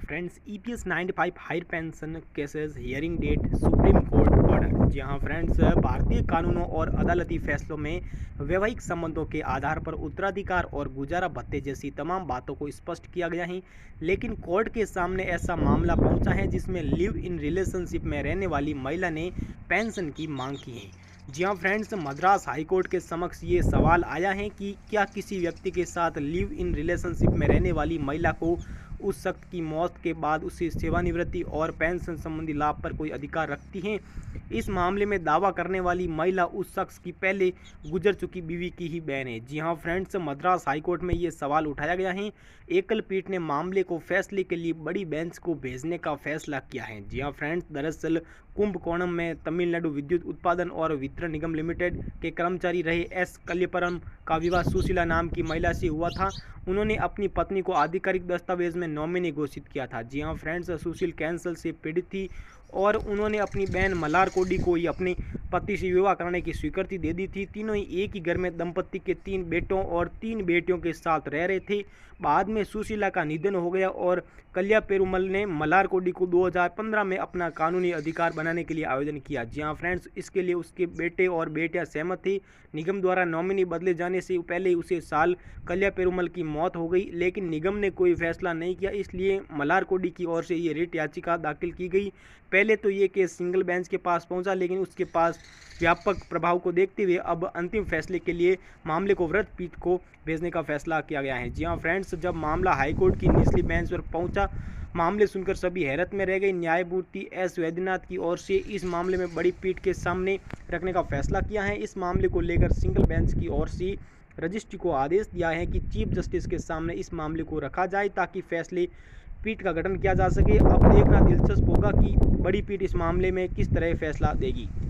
Friends EPS 95 higher pension cases hearing date supreme court order. जी हाँ friends, भारतीय कानूनों और अदालती फैसलों में वैवाहिक संबंधों के आधार पर उत्तराधिकार और गुजारा भत्ते जैसी तमाम बातों को स्पष्ट किया गया है। लेकिन कोर्ट के सामने ऐसा मामला पहुंचा है जिसमें लिव इन रिलेशनशिप में रहने वाली महिला ने पेंशन की मांग की है। जी हाँ फ्रेंड्स, मद्रास हाईकोर्ट के समक्ष ये सवाल आया है कि क्या किसी व्यक्ति के साथ लिव इन रिलेशनशिप में रहने वाली महिला को उस शख्स की मौत के बाद उससे सेवानिवृत्ति और पेंशन संबंधी लाभ पर कोई अधिकार रखती हैं। इस मामले में दावा करने वाली महिला उस शख्स की पहले गुजर चुकी बीवी की ही बहन है। जी हाँ फ्रेंड्स, मद्रास हाईकोर्ट में ये सवाल उठाया गया है। एकल पीठ ने मामले को फैसले के लिए बड़ी बेंच को भेजने का फैसला किया है। जी हाँ फ्रेंड्स, दरअसल कुंभकोणम में तमिलनाडु विद्युत उत्पादन और वितरण निगम लिमिटेड के कर्मचारी रहे एस कल्यपरम का विवाह सुशीला नाम की महिला से हुआ था। उन्होंने अपनी पत्नी को आधिकारिक दस्तावेज में नॉमिनी घोषित किया था। जी हाँ फ्रेंड्स, सुशील कैंसर से पीड़ित थी और उन्होंने अपनी बहन मलार कोडी को ही अपने पति से विवाह कराने की स्वीकृति दे दी थी। तीनों ही एक ही घर में दंपति के 3 बेटों और 3 बेटियों के साथ रह रहे थे। बाद में सुशीला का निधन हो गया और कल्या पेरुमल ने मलार कोडी को 2015 में अपना कानूनी अधिकार बनाने के लिए आवेदन किया। जी हाँ फ्रेंड्स, इसके लिए उसके बेटे और बेटियां सहमत थे। निगम द्वारा नॉमिनी बदले जाने से पहले उसे साल कल्या पेरुमल की मौत हो गई, लेकिन निगम ने कोई फैसला नहीं किया। इसलिए मलार कोडी की ओर से ये रिट याचिका दाखिल की गई। पहले तो ये केस सिंगल बेंच के पास पहुंचा, लेकिन उसके पास व्यापक प्रभाव को देखते हुए अब अंतिम फैसले के लिए मामले को वृहद पीठ को भेजने का फैसला किया गया है। जी हाँ फ्रेंड्स, जब मामला हाईकोर्ट की निचली बेंच पर पहुंचा, मामले सुनकर सभी हैरत में रह गए। न्यायमूर्ति एस वैद्यनाथ की ओर से इस मामले में बड़ी पीठ के सामने रखने का फैसला किया है। इस मामले को लेकर सिंगल बेंच की ओर से रजिस्ट्री को आदेश दिया है कि चीफ जस्टिस के सामने इस मामले को रखा जाए ताकि फैसले पीठ का गठन किया जा सके। अब देखना दिलचस्प होगा कि बड़ी पीठ इस मामले में किस तरह फैसला देगी।